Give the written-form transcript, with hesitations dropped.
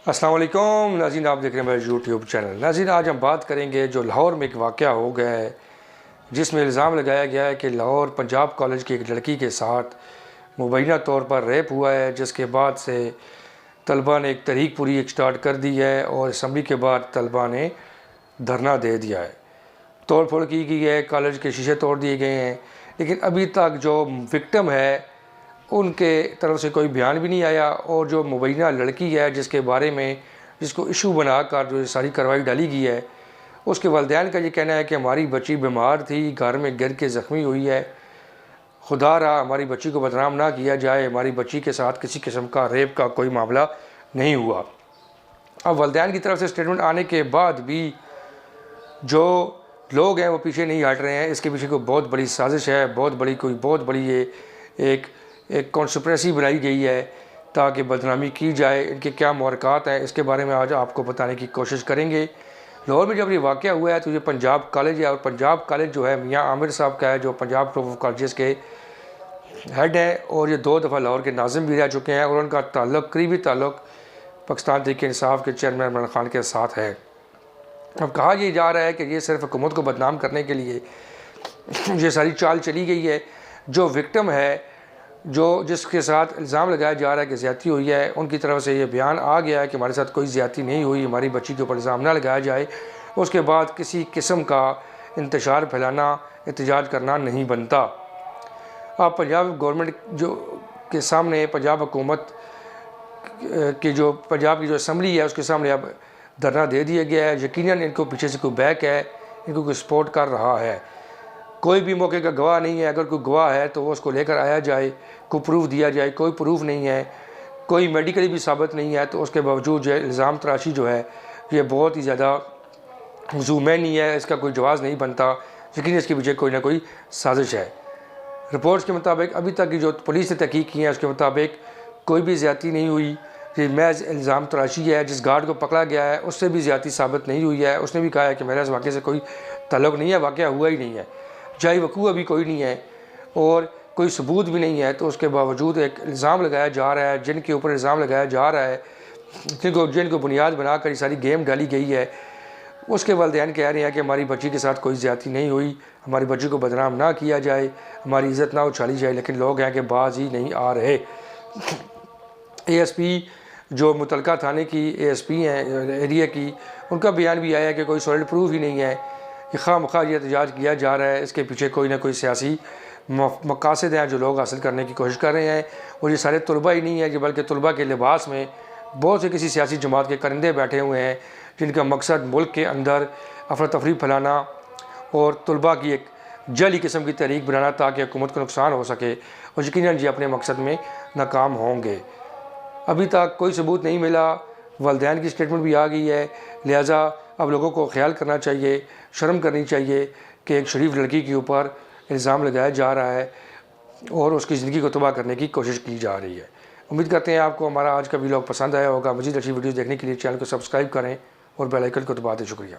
अस्सलाम वालेकुम नाज़रीन, आप देख रहे हैं मेरा यूट्यूब चैनल। नाज़रीन, आज हम बात करेंगे जो लाहौर में एक वाक़या हो गया है जिसमें इल्ज़ाम लगाया गया है कि लाहौर पंजाब कॉलेज की एक लड़की के साथ मुबैना तौर पर रेप हुआ है, जिसके बाद से तलबा ने एक तहरीक पूरी एक स्टार्ट कर दी है और असम्बली के बाद तलबा ने धरना दे दिया है। तोड़ फोड़ की गई है, कॉलेज के शीशे तोड़ दिए गए हैं, लेकिन अभी तक जो विक्टिम है उनके तरफ से कोई बयान भी नहीं आया। और जो मुबैना लड़की है जिसके बारे में जिसको इशू बनाकर जो सारी कार्रवाई डाली गई है, उसके वालिदैन का ये कहना है कि हमारी बच्ची बीमार थी, घर में गिर के ज़ख्मी हुई है, खुदा रहा हमारी बच्ची को बदनाम ना किया जाए, हमारी बच्ची के साथ किसी किस्म का रेप का कोई मामला नहीं हुआ। अब वालिदैन की तरफ से स्टेटमेंट आने के बाद भी जो लोग हैं वो पीछे नहीं हट रहे हैं। इसके पीछे कोई बहुत बड़ी साजिश है, बहुत बड़ी ये एक कॉन्स्पिरेसी बनाई गई है ताकि बदनामी की जाए। इनके क्या मुहरक़ात हैं इसके बारे में आज आपको बताने की कोशिश करेंगे। लाहौर में जब ये वाक़या हुआ है तो ये पंजाब कॉलेज है, और पंजाब कॉलेज जो है मियाँ आमिर साहब का है, जो पंजाब ग्रुप ऑफ कॉलेजेस के हेड हैं, और ये 2 दफ़ा लाहौर के नाज़िम भी रह चुके हैं, और उनका ताल्लुक़ करीबी ताल्लुक़ पाकिस्तान तहरीक इंसाफ के चेयरमैन इमरान खान के साथ है। अब कहा यह जा रहा है कि ये सिर्फ हुकूमत को बदनाम करने के लिए ये सारी चाल चली गई है। जो विक्टिम है, जो जिसके साथ इल्ज़ाम लगाया जा रहा है कि ज़्यादती हुई है, उनकी तरफ से ये बयान आ गया है कि हमारे साथ कोई ज़्यादती नहीं हुई, हमारी बच्ची के ऊपर इल्ज़ाम ना लगाया जाए। उसके बाद किसी किस्म का इंतशार फैलाना, एहतजाज करना नहीं बनता। अब पंजाब गवर्नमेंट जो के सामने पंजाब हुकूमत की जो पंजाब की जो असम्बली है उसके सामने अब धरना दे दिया गया है। यकीनन इनको पीछे से कोई बैक है, इनको कोई सपोर्ट कर रहा है। कोई भी मौके का गवाह नहीं है, अगर कोई गवाह है तो वो उसको लेकर आया जाए, कोई प्रूफ दिया जाए। कोई प्रूफ नहीं है, कोई मेडिकली भी साबित नहीं है, तो उसके बावजूद जो इल्ज़ाम तराशी जो है ये बहुत ही ज़्यादा ज़ूमैनी है, इसका कोई जवाज़ नहीं बनता। लेकिन इसके पीछे कोई ना कोई साजिश है। रिपोर्ट्स के मुताबिक अभी तक की जो पुलिस ने तहकीक की है उसके मुताबिक कोई भी ज़्यादती नहीं हुई, ये महज इल्ज़ाम तराशी है। जिस गार्ड को पकड़ा गया है उससे भी ज़्यादती साबित नहीं हुई है, उसने भी कहा है कि मेरा इस वाक़े से कोई ताल्लुक़ नहीं है, वाक़या हुआ ही नहीं है, जाए वकूअ अभी कोई नहीं है और कोई सबूत भी नहीं है। तो उसके बावजूद एक इल्ज़ाम लगाया जा रहा है, जिनके ऊपर इल्ज़ाम लगाया जा रहा है, जिनको बुनियाद बनाकर ये सारी गेम डाली गई है, उसके वालिदैन कह रहे हैं कि हमारी बच्ची के साथ कोई ज़्यादती नहीं हुई, हमारी बच्ची को बदनाम ना किया जाए, हमारी इज़्ज़त ना उछाली जाए। लेकिन लोग हैं कि बाज ही नहीं आ रहे। ASP जो मुतलका थाने की ASP हैं एरिया की, उनका बयान भी आया है कि कोई सॉलिड प्रूफ ही नहीं है, खामखा ये एहतजाज किया जा रहा है। इसके पीछे कोई ना कोई सियासी मकासद हैं जो लोग हासिल करने की कोशिश कर रहे हैं। और ये सारे तलबा ही नहीं है, बल्कि तलबा के लिबास में बहुत से किसी सियासी जमात के परिंदे बैठे हुए हैं, जिनका मकसद मुल्क के अंदर अफरा तफरी फैलाना और तलबा की एक जली किस्म की तहरीक बनाना ताकि हुकूमत को नुकसान हो सके, और यकीनन जी अपने मकसद में नाकाम होंगे। अभी तक कोई सबूत नहीं मिला, वालिदैन की स्टेटमेंट भी आ गई है। लिहाजा अब लोगों को ख्याल करना चाहिए, शर्म करनी चाहिए कि एक शरीफ लड़की के ऊपर इल्ज़ाम लगाया जा रहा है और उसकी ज़िंदगी को तबाह करने की कोशिश की जा रही है। उम्मीद करते हैं आपको हमारा आज का व्लॉग पसंद आया होगा। मज़ीद अच्छी वीडियो देखने के लिए चैनल को सब्सक्राइब करें और बेल आइकन को दबा दें। शुक्रिया।